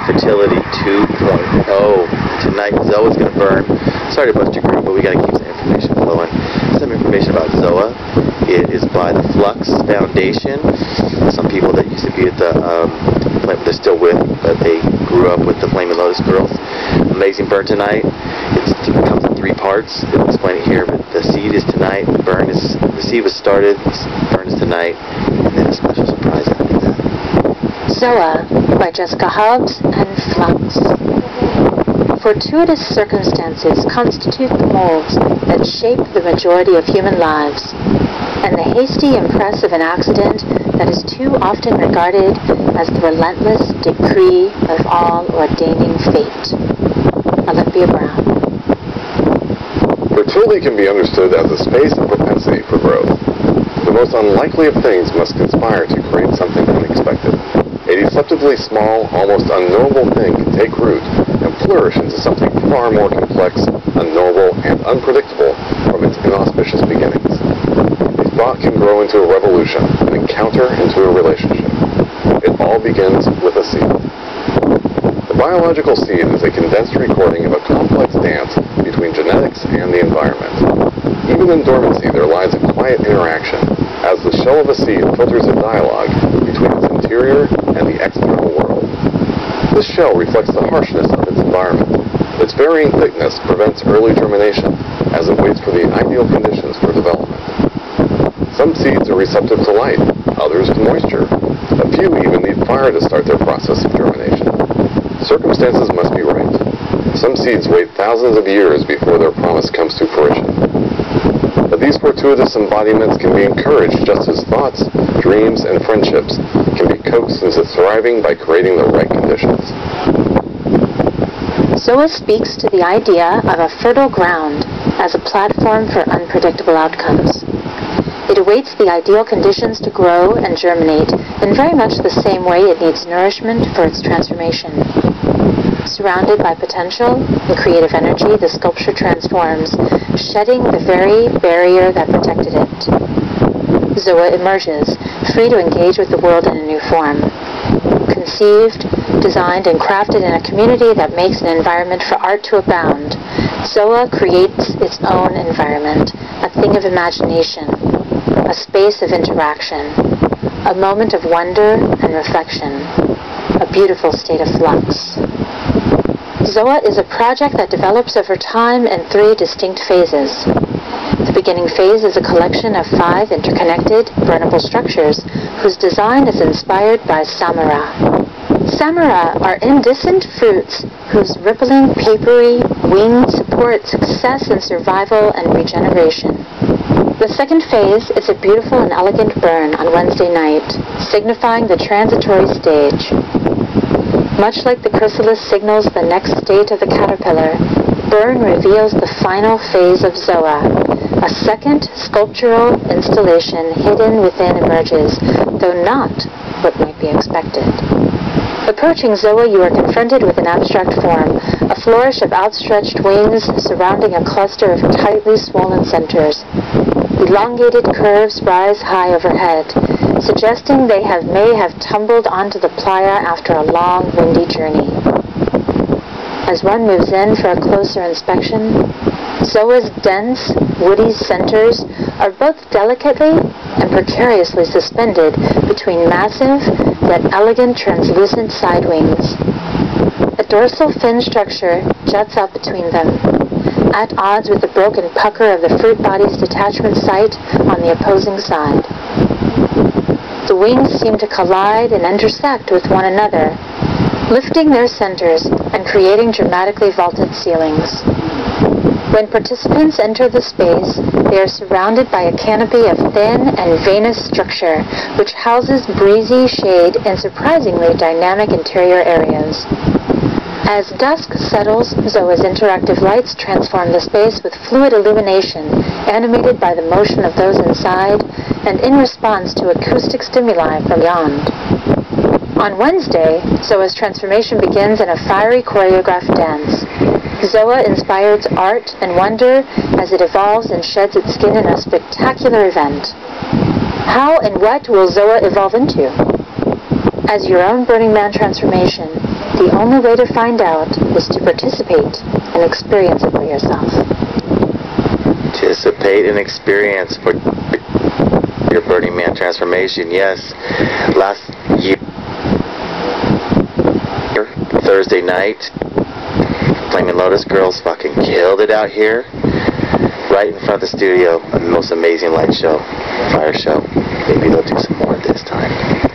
Fertility 2.0. Tonight, Zoa's going to burn. Sorry to bust your groove, but we got to keep some information flowing. Some information about Zoa. It is by the Flux Foundation. Some people that used to be at the plant, they're still with, but they grew up with the Flaming Lotus girls. Amazing burn tonight. It comes in 3 parts. It'll explain it here, but the seed is tonight. The seed was started. Burn is tonight, and then a special surprise after that. Zoa by Jessica Hobbs and Flux. Fortuitous circumstances constitute the molds that shape the majority of human lives, and the hasty impress of an accident that is too often regarded as the relentless decree of all ordaining fate. Olympia Brown. Fertility can be understood as a space of propensity for growth. The most unlikely of things must conspire to create something unexpected. A deceptively small, almost unknowable thing can take root and flourish into something far more complex, unknowable, and unpredictable from its inauspicious beginnings. A thought can grow into a revolution, an encounter into a relationship. It all begins with a seed. The biological seed is a condensed recording of a complex dance between genetics and the environment. Even in dormancy, there lies a quiet interaction, as the shell of a seed filters a dialogue between its interior and the external world. This shell reflects the harshness of its environment. Its varying thickness prevents early germination, as it waits for the ideal conditions for development. Some seeds are receptive to light, others to moisture. A few even need fire to start their process of germination. Circumstances must be right. Some seeds wait thousands of years before their promise comes to fruition. But these fortuitous embodiments can be encouraged just as thoughts, dreams, and friendships can be coaxed into thriving by creating the right conditions. Zoa speaks to the idea of a fertile ground as a platform for unpredictable outcomes. It awaits the ideal conditions to grow and germinate in very much the same way it needs nourishment for its transformation. Surrounded by potential and creative energy, the sculpture transforms, shedding the very barrier that protected it. Zoa emerges, free to engage with the world in a new form. Conceived, designed, and crafted in a community that makes an environment for art to abound, Zoa creates its own environment, a thing of imagination, a space of interaction, a moment of wonder and reflection, a beautiful state of flux. Zoa is a project that develops over time in 3 distinct phases. The beginning phase is a collection of 5 interconnected, burnable structures whose design is inspired by samara. Samara are indecent fruits whose rippling, papery wings support success in survival and regeneration. The second phase is a beautiful and elegant burn on Wednesday night, signifying the transitory stage. Much like the chrysalis signals the next state of the caterpillar, burn reveals the final phase of Zoa. A second sculptural installation hidden within emerges, though not what might be expected. Approaching Zoa, you are confronted with an abstract form, a flourish of outstretched wings surrounding a cluster of tightly swollen centers. Elongated curves rise high overhead, suggesting they may have tumbled onto the playa after a long, windy journey. As one moves in for a closer inspection, Zoa's dense, woody centers are both delicately and precariously suspended between massive yet elegant translucent side wings. A dorsal fin structure juts up between them, at odds with the broken pucker of the fruit body's detachment site on the opposing side. The wings seem to collide and intersect with one another, lifting their centers and creating dramatically vaulted ceilings. When participants enter the space, they are surrounded by a canopy of thin and veinous structure, which houses breezy shade in surprisingly dynamic interior areas. As dusk settles, Zoa's interactive lights transform the space with fluid illumination, animated by the motion of those inside, and in response to acoustic stimuli from beyond. On Wednesday, Zoa's transformation begins in a fiery choreographed dance. Zoa inspires art and wonder as it evolves and sheds its skin in a spectacular event. How and what will Zoa evolve into? has your own Burning Man transformation, the only way to find out is to participate and experience it for yourself. Participate and experience for your Burning Man transformation. Yes, last year, Thursday night, Flaming Lotus girls fucking killed it out here, right in front of the studio. A most amazing light show, fire show. Maybe they'll do some more this time.